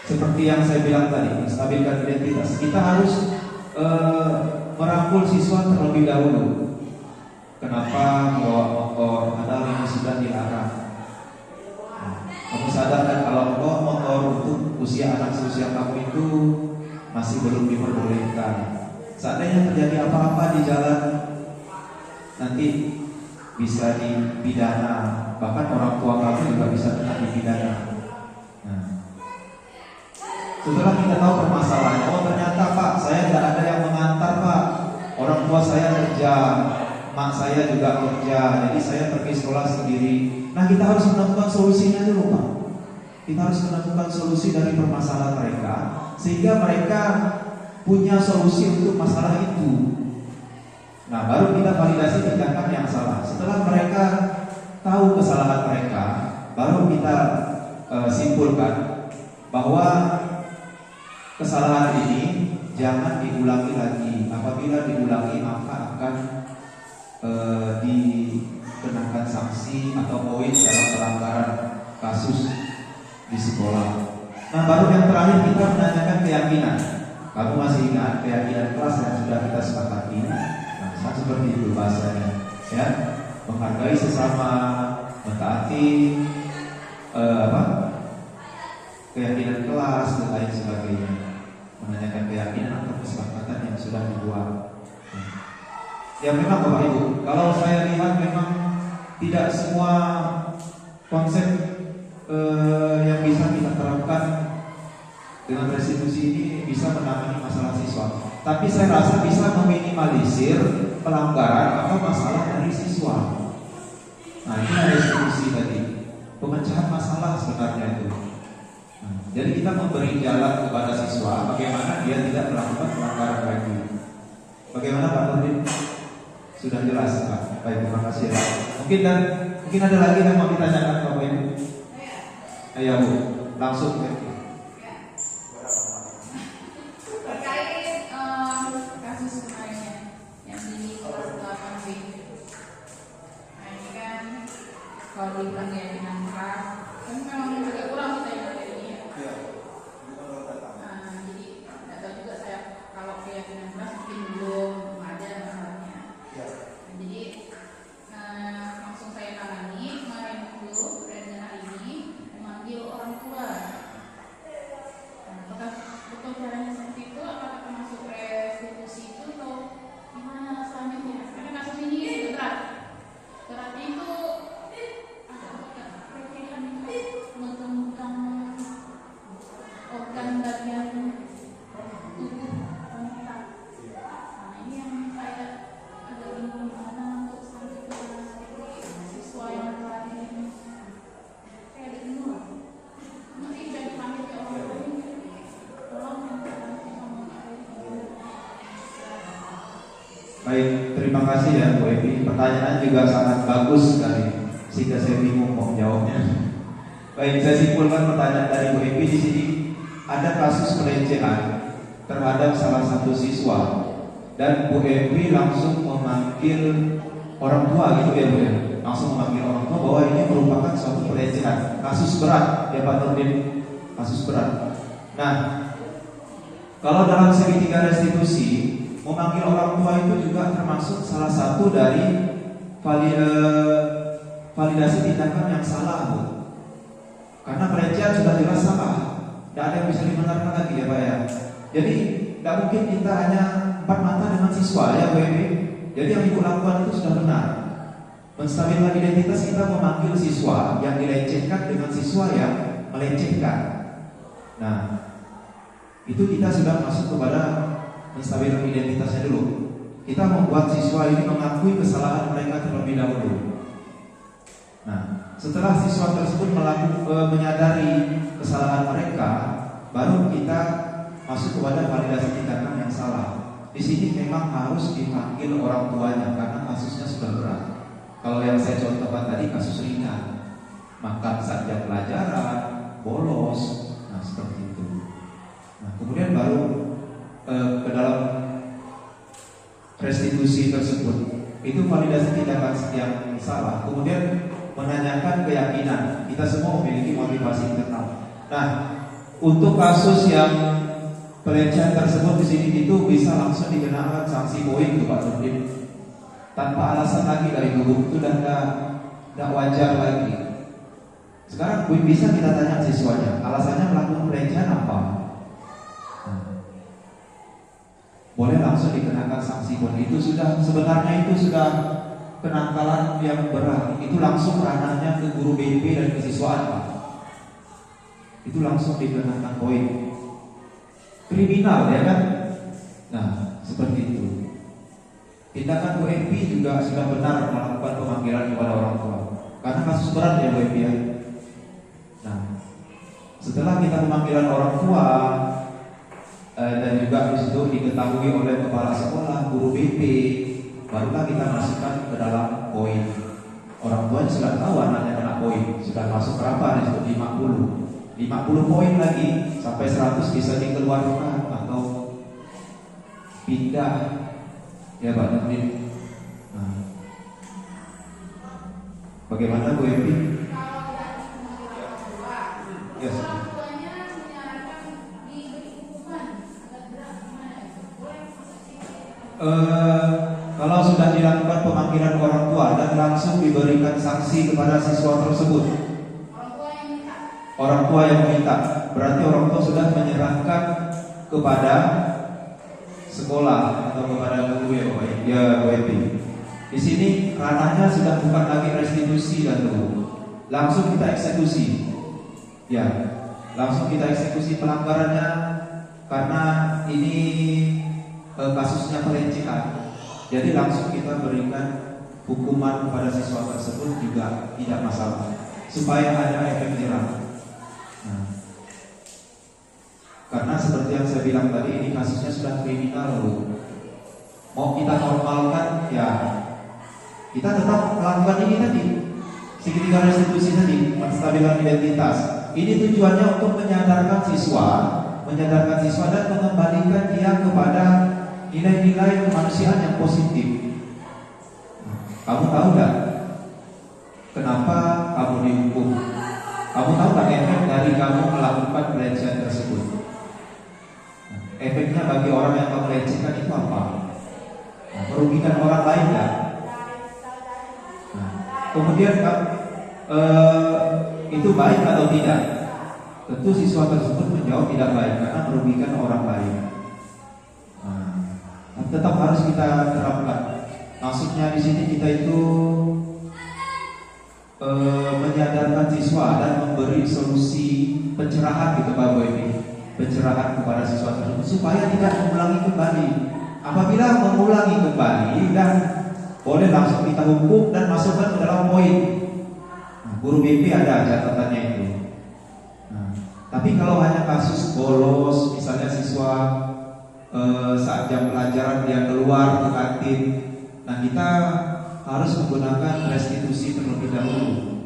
seperti yang saya bilang tadi, menstabilkan identitas, kita harus merangkul siswa terlebih dahulu. Kenapa bawa motor? Padahal ini sudah dilarang. Kamu sadar kan kalau bawa motor untuk usia anak seusia kamu itu masih belum diperbolehkan. Seandainya terjadi apa-apa di jalan, nanti bisa dipidana. Bahkan orang tua kamu juga bisa kena dipidana. Nah, setelah kita tahu permasalahannya, oh ternyata Pak, saya tidak ada yang mengantar Pak. Orang tua saya kerja, mak saya juga kerja, jadi saya pergi sekolah sendiri. Nah, kita harus menemukan solusinya dulu Pak. Kita harus menemukan solusi dari permasalahan mereka, sehingga mereka punya solusi untuk masalah itu. Nah, baru kita validasi tindakan yang salah. Setelah mereka tahu kesalahan mereka, baru kita simpulkan bahwa kesalahan ini jangan diulangi lagi. Apabila diulangi, maka akan dikenakan sanksi atau poin dalam pelanggaran kasus di sekolah. Nah, baru yang terakhir kita menanyakan keyakinan. Kamu masih ingat keyakinan kelas yang sudah kita sepakati? Nah, seperti itu bahasanya, ya, menghargai sesama, mentaati keyakinan kelas dan lain sebagainya. Menanyakan keyakinan atau kesepakatan yang sudah dibuat. Ya memang Bapak Ibu, kalau saya lihat memang tidak semua konsep yang bisa kita terapkan dengan restitusi ini bisa menangani masalah siswa. Tapi saya rasa bisa meminimalisir pelanggaran atau masalah dari siswa. Nah, ini restitusi tadi, pemecahan masalah sebenarnya itu. Nah, jadi kita memberi jalan kepada siswa bagaimana dia tidak melakukan pelanggaran lagi. Bagaimana Pak Nurdin? Sudah jelas Pak. Baik, terima kasih Pak. Mungkin ada lagi yang mau ditanyakan Bapak Ibu. Ayo Bu, langsung ya. Terkait kasus kemarin yang di kelas 8B. Nah, ini kan kalau dibilang keyakinan kelas, kan memang agak kurang saya materinya. Iya. Jadi tidak tahu juga saya kalau keyakinan kelas mungkin belum ada masalahnya. Nah, jadi langsung saya tangani kemarin itu dan hari ini memanggil orang tua. Nah, apakah betul caranya seperti itu? Apakah termasuk restitusi itu atau gimana selanjutnya? Karena kasus ini berat. Beratnya itu agak pelecehan itu tentang organ bagian tubuh wanita. Nah, ini yang saya agak bingung gimana untuk selanjutnya siswa yang laki ini. Saya agak bingung. Nanti saya dipanggil ke orang lain. Tolong nanti sama Baik, terima kasih ya Bu Evi. Pertanyaan juga sangat bagus sekali, sehingga saya bingung mau jawabnya. Baik, saya simpulkan pertanyaan dari Bu Evi di sini. Ada kasus pelecehan terhadap salah satu siswa dan Bu Evi langsung memanggil orang tua gitu ya Bu ya. Langsung memanggil orang tua bahwa ini merupakan suatu pelecehan, kasus berat ya Pak Nurdin, kasus berat. Nah, kalau dalam segitiga restitusi, memanggil orang tua itu juga termasuk salah satu dari validasi tindakan yang salah Bu. Karena pelecehan sudah jelas salah, tidak ada yang bisa dibenarkan lagi ya Pak ya. Jadi tidak mungkin kita hanya empat mata dengan siswa ya Bu Evi. Jadi yang Ibu lakukan itu sudah benar. Menstabilkan identitas, kita memanggil siswa yang dilecehkan dengan siswa yang melecehkan. Nah, itu kita sudah masuk kepada menstabilkan identitasnya dulu. kita membuat siswa ini mengakui kesalahan mereka terlebih dahulu. Nah, setelah siswa tersebut menyadari kesalahan mereka, baru kita masuk kepada validasi tindakan yang salah. Di sini memang harus dipanggil orang tuanya karena kasusnya sudah berat. Kalau yang saya contohkan tadi kasus ringan, makan saat jam pelajaran, bolos, nah seperti itu. Nah, kemudian baru ke dalam restitusi tersebut, itu validasi tindakan yang salah. Kemudian menanyakan keyakinan. Kita semua memiliki motivasi internal. Nah, untuk kasus yang pelecehan tersebut di sini itu bisa langsung dikenakan sanksi poin ke Pak Nurdin tanpa alasan lagi dari guru, itu sudah tidak wajar lagi. Sekarang bisa kita tanya siswanya, alasannya melakukan pelecehan apa? Boleh langsung dikenakan sanksi poin. Itu sudah sebenarnya itu sudah kenakalan yang berat. Itu langsung ranahnya ke guru BP dan kesiswaan, Pak. Itu langsung dikenakan poin. Kriminal, ya kan? Nah, seperti itu. Tindakan Bu Epi juga sudah benar melakukan pemanggilan kepada orang tua karena kasus berat ya Bu Epi ya. Nah, setelah kita pemanggilan orang tua dan juga disitu diketahui oleh kepala sekolah, guru BP, barulah kita masukkan ke dalam poin. Orang tua sudah tahu anaknya kena poin, sudah masuk berapa? Disebut 50 poin lagi sampai 100 bisa dikeluarkan atau pindah, ya Pak Nurdin. Nah, bagaimana Bu Epi? Yes. Kalau sudah dilakukan pemanggilan orang tua dan langsung diberikan sanksi kepada siswa tersebut, orang tua yang meminta, berarti orang tua sudah menyerahkan kepada sekolah atau kepada guru ya Bapak ya Bu Epi. Di sini ranahnya sudah bukan lagi restitusi dan guru, langsung kita eksekusi. Ya, langsung kita eksekusi pelanggarannya karena ini kasusnya pelecehan. Jadi langsung kita berikan hukuman kepada siswa tersebut juga tidak masalah, supaya ada efek jerah. Nah, karena seperti yang saya bilang tadi, ini kasusnya sudah kriminal loh. Mau kita normalkan, ya kita tetap melakukan ini tadi, segitiga restitusi tadi, penstabilan identitas. Ini tujuannya untuk menyadarkan siswa dan mengembalikan dia kepada nilai-nilai kemanusiaan yang positif. Kamu tahu nggak kenapa kamu dihukum? Kamu tahu nggak efek dari kamu melakukan pelecehan tersebut? Efeknya bagi orang yang kamu lecehkan itu apa? Merugikan orang lain nggak? Kemudian itu baik atau tidak? Tentu siswa tersebut menjawab tidak baik karena merugikan orang lain. Tetap harus kita terapkan. Maksudnya di sini kita itu menyadarkan siswa dan memberi solusi pencerahan gitu Pak Bu Epi, pencerahan kepada siswa tersebut supaya tidak mengulangi kembali. Apabila mengulangi kembali dan boleh langsung kita hukum dan masukkan ke dalam poin. Guru BP ada catatannya itu. Tapi kalau hanya kasus bolos, misalnya siswa saat jam pelajaran dia keluar ke kantin, nah kita harus menggunakan restitusi terlebih dahulu.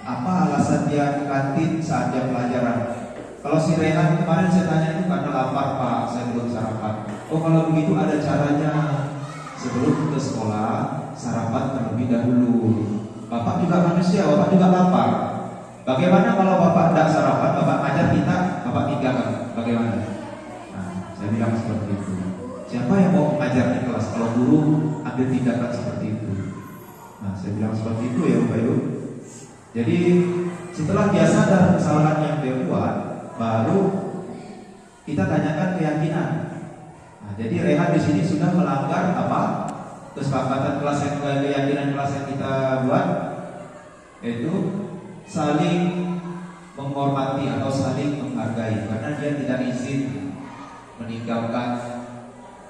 Apa alasan dia ke kantin saat jam pelajaran? Kalau si Rehan kemarin saya tanya itu karena lapar Pak, saya belum sarapan. Oh kalau begitu ada caranya, sebelum ke sekolah sarapan terlebih dahulu. Bapak juga manusia, Bapak juga lapar. Bagaimana kalau Bapak tidak sarapan, Bapak ajar kita, Bapak tinggalkan? Bagaimana? Saya bilang seperti itu. Siapa yang mau mengajar di kelas kalau guru ambil tindakan seperti itu? Nah, saya bilang seperti itu ya Bapak Ibu. Jadi setelah dia sadar kesalahan yang dia buat, baru kita tanyakan keyakinan. Nah, jadi Rehan di sini sudah melanggar apa? Kesepakatan kelas yang keyakinan kelas yang kita buat, yaitu saling menghormati atau saling menghargai, karena dia tidak izin meninggalkan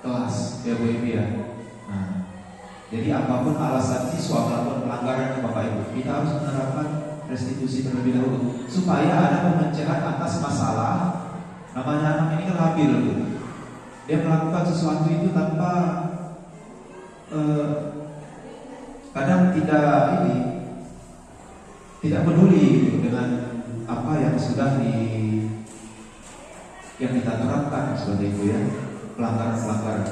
kelas, ya Bu Ibu ya. Nah, jadi apapun alasan siswa melakukan pelanggaran Bapak Ibu, kita harus menerapkan restitusi terlebih dahulu supaya ada pemecahan atas masalah. Namanya anak ini kan labil, Bu. Dia melakukan sesuatu itu tanpa kadang tidak peduli gitu, dengan apa yang sudah yang kita terapkan seperti itu ya, pelanggaran.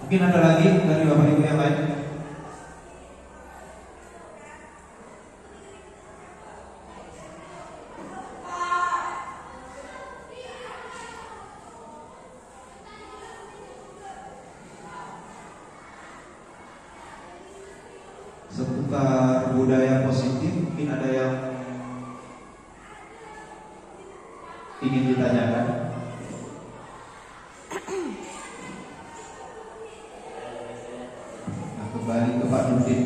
Mungkin ada lagi dari Bapak Ibu yang lain. Seputar budaya positif, mungkin ada yang ingin ditanyakan? Nah, kembali ke Pak Nurdin.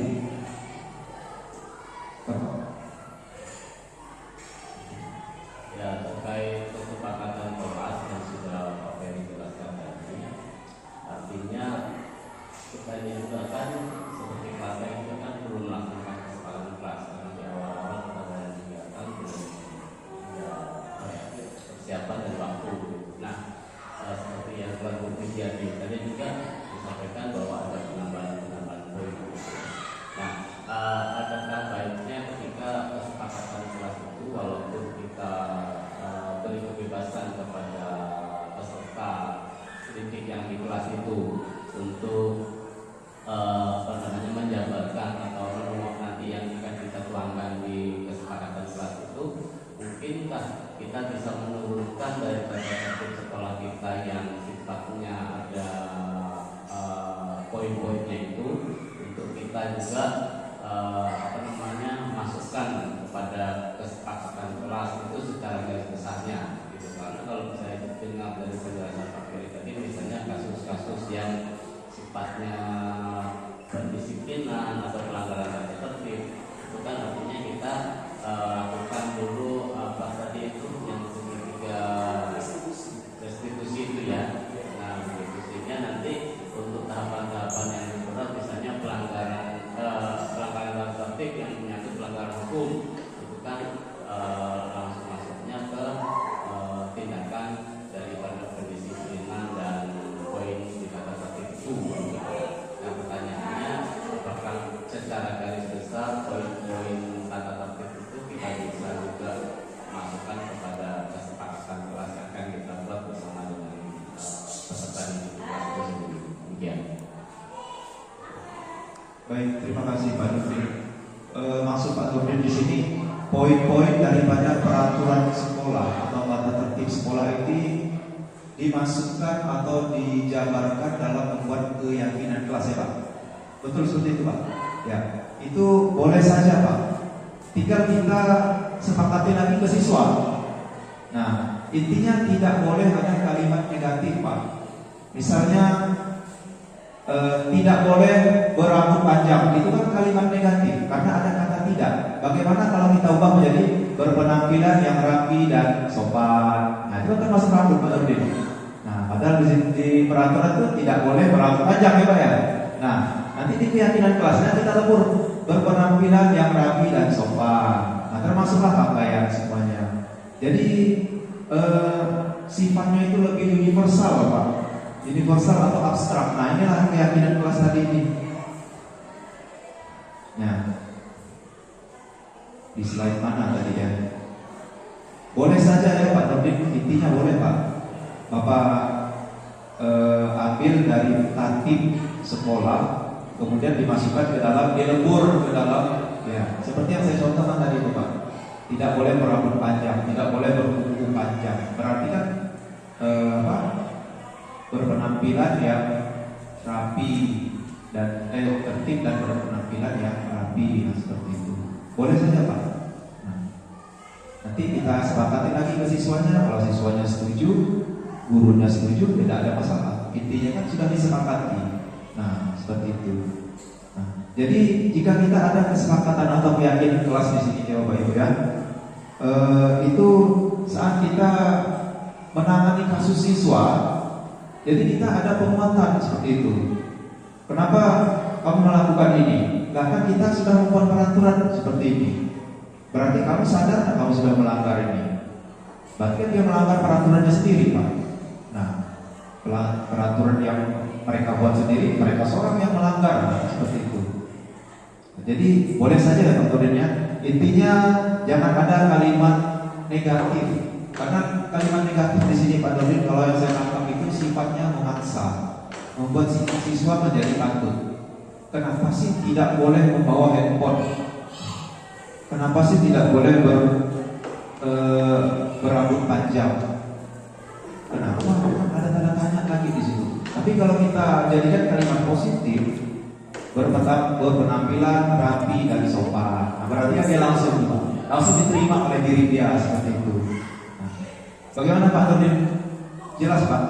Ya, terkait kesepakatan kelas yang sudah Pak Ferry jelaskan tadi, artinya kita ini juga kan seperti kelas itu kan belum melakukan kesepakatan kelas karena di awal-awal kita ada kegiatan belum persiapan dan waktu. Nah, seperti yang telah terjadi tadi juga disampaikan bahwa ada penambahan poin. Nah, adakah baiknya ketika kesepakatan kelas itu walaupun kita beri kebebasan kepada peserta didik yang di kelas itu untuk menjabarkan atau menolak nanti yang akan kita tuangkan di kesepakatan kelas itu, mungkinkah kita bisa menurunkan daripada tertib sekolah kita yang sifatnya ada poin-poinnya itu untuk kita juga masukkan kepada kesepakatan kelas itu secara garis besarnya gitu. Karena kalau saya dengar dari penjelasan Pak Ferry tadi, misalnya kasus-kasus yang sifatnya pendisiplinan atau pelanggaran tata tertib, itu kan artinya kita lakukan dulu apa tadi itu yang ketiga restitusi itu ya. Nah, restitusinya nanti untuk tahapan-tahapan yang berat, misalnya pelanggaran tata tertib yang menyangkut pelanggaran hukum, itu kan langsung masuknya ke tindakan daripada pendisiplinan dan poin di tata tertib itu. Nah, pertanyaannya, apakah secara garis besar poin-poin tata tertib itu kita bisa juga masukkan kepada kesepakatan kelas yang akan kita buat bersama dengan peserta didik kelas itu sendiri. Demikian. Baik, terima kasih Pak Nurdin. Maksud Pak Nurdin di sini poin-poin daripada peraturan sekolah atau tata tertib sekolah ini dimasukkan atau dijabarkan dalam membuat keyakinan kelas ya Pak. Betul seperti itu Pak? Ya, itu boleh saja Pak. Tinggal kita sepakati lagi ke siswa. Nah, intinya tidak boleh ada kalimat negatif Pak. Misalnya tidak boleh berambut panjang, itu kan kalimat negatif karena ada kata tidak. Bagaimana kalau kita ubah menjadi berpenampilan yang rapi dan sopan? Nah, itu kan masuk rambut Pak Nurdin. Nah, padahal di peraturan itu tidak boleh berambut panjang ya Pak ya. Nah, nanti di keyakinan kelasnya kita lebur berpenampilan yang rapi dan sopan. Nah, termasuklah pakaian semuanya. Jadi sifatnya itu lebih universal Pak. Universal atau abstrak. Nah, inilah keyakinan kelas tadi ini. Nah, di slide mana tadi ya? Boleh saja ya Pak Nurdin, intinya boleh Pak. Bapak ambil dari tatib sekolah, kemudian dimasukkan ke dalam, dilebur ke dalam, ya seperti yang saya contohkan tadi itu Pak. Tidak boleh berambut panjang, tidak boleh berkuku panjang. Berarti kan berpenampilan yang rapi dan tertib dan berpenampilan yang rapi, seperti itu. Boleh saja Pak. Nah, nanti kita sepakati lagi ke siswanya. Kalau siswanya setuju, gurunya setuju, tidak ada masalah. Intinya kan sudah disepakati. Nah, seperti itu. Nah, jadi jika kita ada kesepakatan atau keyakinan kelas di sini ya Bapak Ibu ya, itu saat kita menangani kasus siswa, Jadi kita ada penguatan seperti itu. Kenapa kamu melakukan ini? Karena kita sudah membuat peraturan seperti ini. Berarti kamu sadar kamu sudah melanggar ini. Berarti dia melanggar peraturannya sendiri, Pak. Nah, peraturan yang mereka buat sendiri, mereka seorang yang melanggar, seperti itu. Jadi boleh saja tentunya. Intinya jangan ada kalimat negatif, karena kalimat negatif di sini Pak Nurdin kalau yang saya tangkap itu sifatnya memaksa, membuat siswa menjadi takut. Kenapa sih tidak boleh membawa handphone? Kenapa sih tidak boleh berambut panjang? Kenapa? Ada tanda tanya lagi di situ. Tapi kalau kita jadikan kalimat positif, berpenampilan rapi dan sopan, nah, berarti dia langsung diterima oleh diri dia seperti itu. Nah, bagaimana Pak Nurdin? Jelas Pak?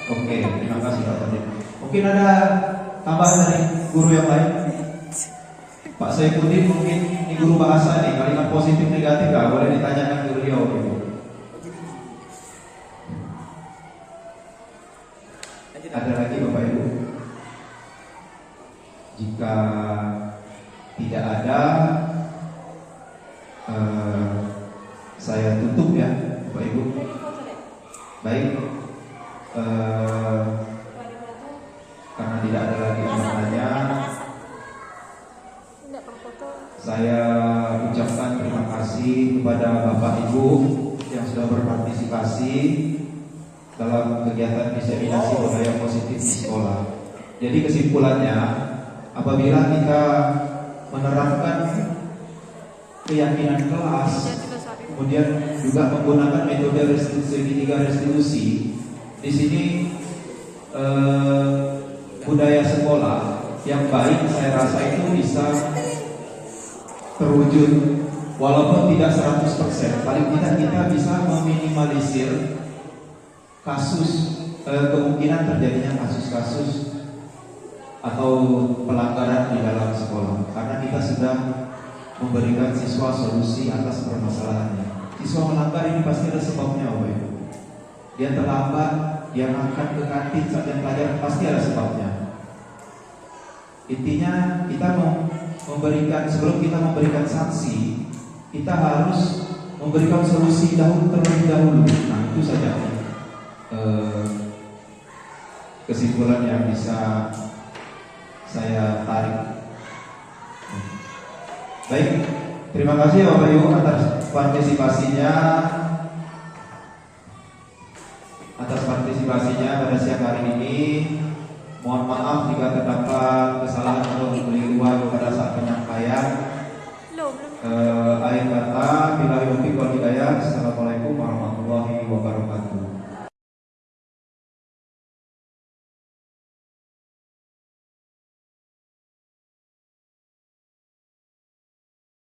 Oke, terima kasih Pak Nurdin. Mungkin ada tambahan dari guru yang lain? Pak Saifuddin mungkin ini guru bahasa nih, kalimat positif negatif gak boleh ditanyakan ke beliau gitu. Ada lagi Bapak Ibu? Jika tidak ada, saya tutup ya Bapak Ibu. Baik, karena tidak ada lagi yang bertanya, saya ucapkan terima kasih kepada Bapak Ibu yang sudah berpartisipasi dalam kegiatan diseminasi budaya positif di sekolah. Jadi kesimpulannya, apabila kita menerapkan keyakinan kelas, kemudian juga menggunakan metode segitiga restitusi, di sini budaya sekolah yang baik saya rasa itu bisa terwujud walaupun tidak 100%. Paling tidak kita bisa meminimalisir kasus kemungkinan terjadinya kasus-kasus atau pelanggaran di dalam sekolah, karena kita sudah memberikan siswa solusi atas permasalahannya. Siswa melanggar ini pasti ada sebabnya, Bapak Ibu. Dia terlambat, dia makan ke kantin saat jam pelajaran, pasti ada sebabnya. Intinya kita mau memberikan, sebelum kita memberikan sanksi, kita harus memberikan solusi terlebih dahulu. Nah, itu saja kesimpulan yang bisa saya tarik. Baik, terima kasih Bapak Ibu atas partisipasinya pada siang hari ini. Mohon maaf jika terdapat